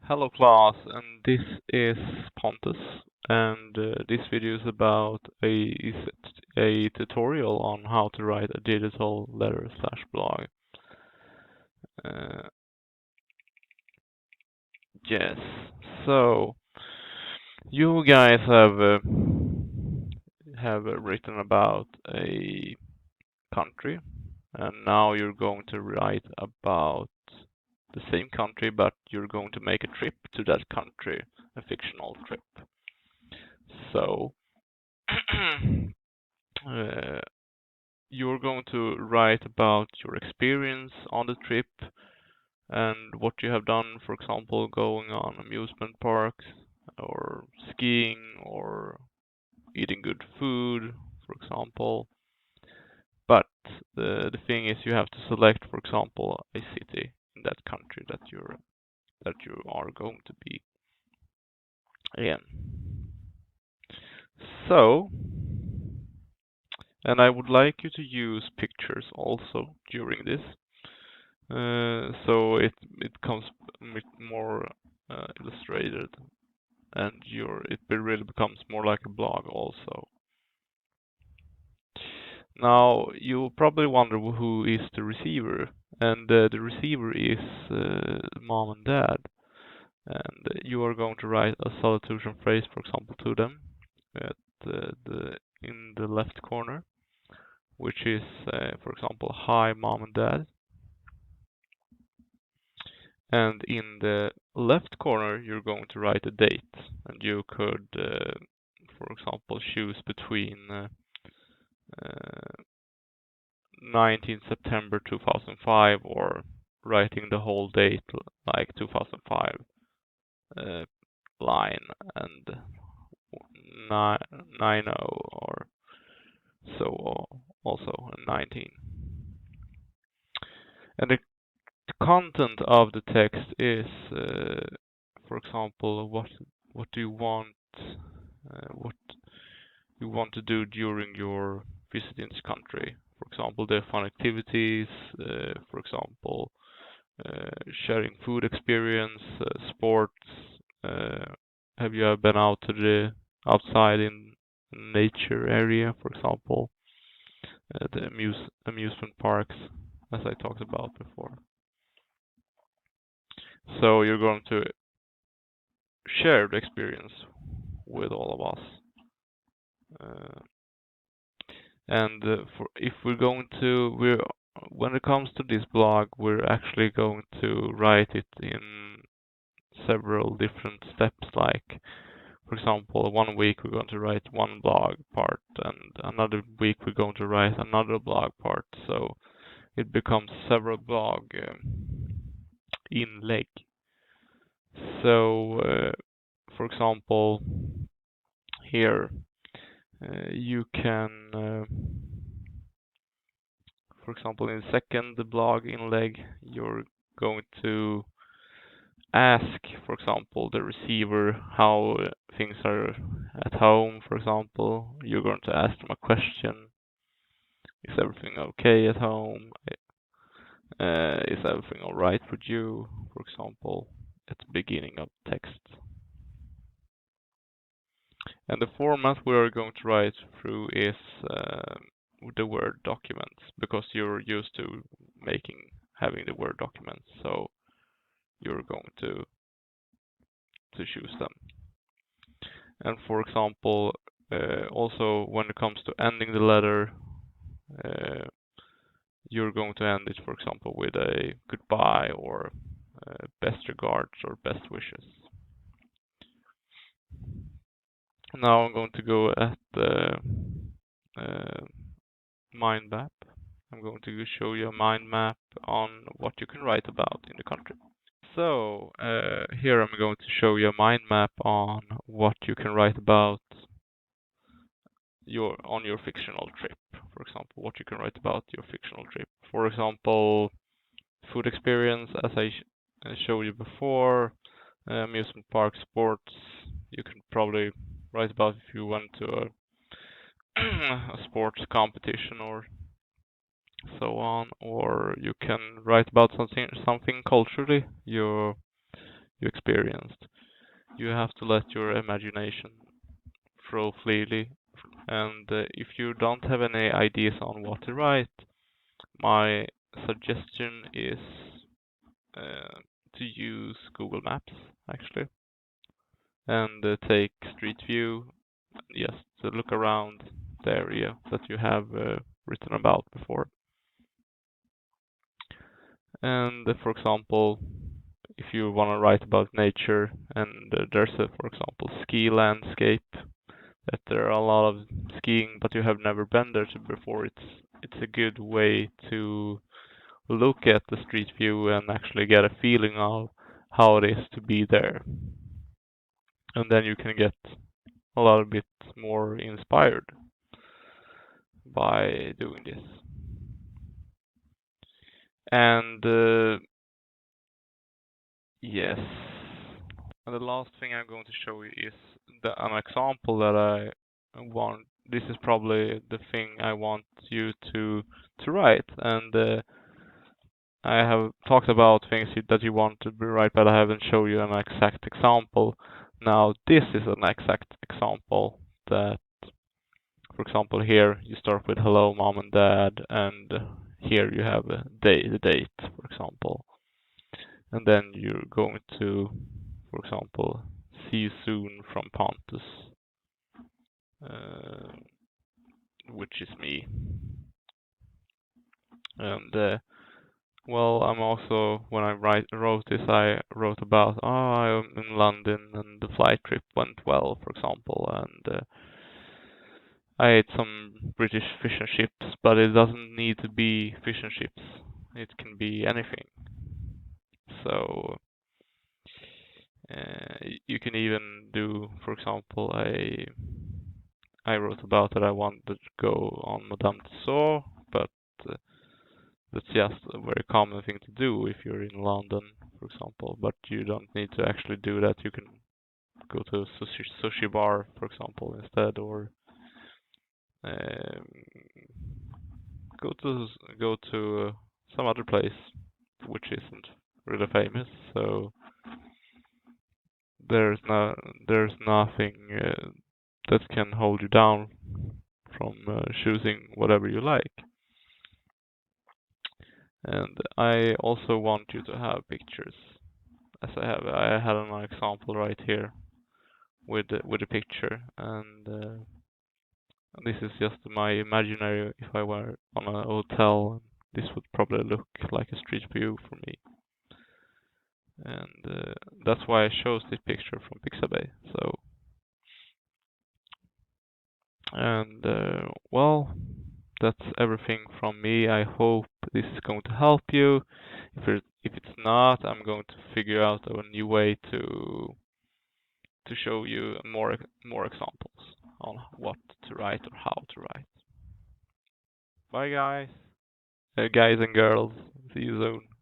Hello class, and this is Pontus, and this video is about a tutorial on how to write a digital letter slash blog. Uh, yes, so you guys have written about a country, and now you're going to write about the same country, but you're going to make a trip to that country, a fictional trip. So you're going to write about your experience on the trip and what you have done, for example, going on amusement parks or skiing or eating good food, for example. But the thing is, you have to select, for example, a city in that country that you are going to be in. So, and I would like you to use pictures also during this, so it comes more illustrated, and it really becomes more like a blog also. Now you probably wonder who is the receiver, and the receiver is mom and dad, and you are going to write a salutation phrase, for example, to them at in the left corner, which is, for example, hi mom and dad. And in the left corner, you're going to write a date, and you could, for example, choose between 19th September 2005 or writing the whole date like 2005 line and 90 or so, also 19. And the content of the text is, for example, what do you want, what you want to do during your visit in this country. For example, the fun activities, for example, sharing food experience, sports. Have you ever been out to the outside in nature area, for example, the amusement parks, as I talked about before. So you're going to share the experience with all of us. And if we're going to, when it comes to this blog, we're actually going to write it in several different steps. Like, for example, one week we're going to write one blog part, and another week we're going to write another blog part. So it becomes several blog inlägg. So, for example, here you can, for example, in the second blog inlägg, you're going to ask, for example, the receiver how things are at home, for example. You're going to ask them a question. Is everything okay at home? Is everything all right with you, for example, at the beginning of text. And the format we are going to write through is the Word documents, because you're used to having the Word documents, so you're going to choose them. And for example, also when it comes to ending the letter, you're going to end it, for example, with a goodbye or best regards or best wishes. Now I'm going to go at the mind map. I'm going to show you a mind map on what you can write about in the country. So here I'm going to show you a mind map on what you can write about on your fictional trip. For example, what you can write about your fictional trip. For example, food experience, as I showed you before, amusement park, sports. You can probably write about if you went to a sports competition or so on, or you can write about something culturally. you experienced. You have to let your imagination flow freely, and if you don't have any ideas on what to write, my suggestion is to use Google Maps actually, and take Street View, just to look around the area that you have written about before. And for example, if you want to write about nature and there's a, for example, ski landscape, that there are a lot of skiing, but you have never been there before, it's a good way to look at the street view and actually get a feeling of how it is to be there. And then you can get a little bit more inspired by doing this. And yes. And the last thing I'm going to show you is an example that I want. This is probably the thing I want you to write. And I have talked about things that you want to be right, but I haven't shown you an exact example. Now this is an exact example that, for example, here you start with hello mom and dad, and here you have a the date, for example. And then you're going to, for example, see you soon from Pontus, uh, which is me. And well, I'm also, when I wrote this, I wrote about, oh, I'm in London and the flight trip went well, for example, and I ate some British fish and chips, but it doesn't need to be fish and chips. It can be anything. So you can even do, for example, I wrote about that I wanted to go on Madame Tussauds, but uh, that's just a very common thing to do if you're in London, for example. But you don't need to actually do that. You can go to a sushi bar, for example, instead, or um, go to some other place which isn't really famous. So there's nothing that can hold you down from choosing whatever you like. And I also want you to have pictures, as I had an example right here with a picture, and this is just my imaginary. If I were on a hotel, this would probably look like a street view for me, and that's why I chose this picture from Pixabay. So, and well, that's everything from me. I hope this is going to help you. If it's not, I'm going to figure out a new way to show you more examples on what to write or how to write. Bye guys, guys and girls. See you soon.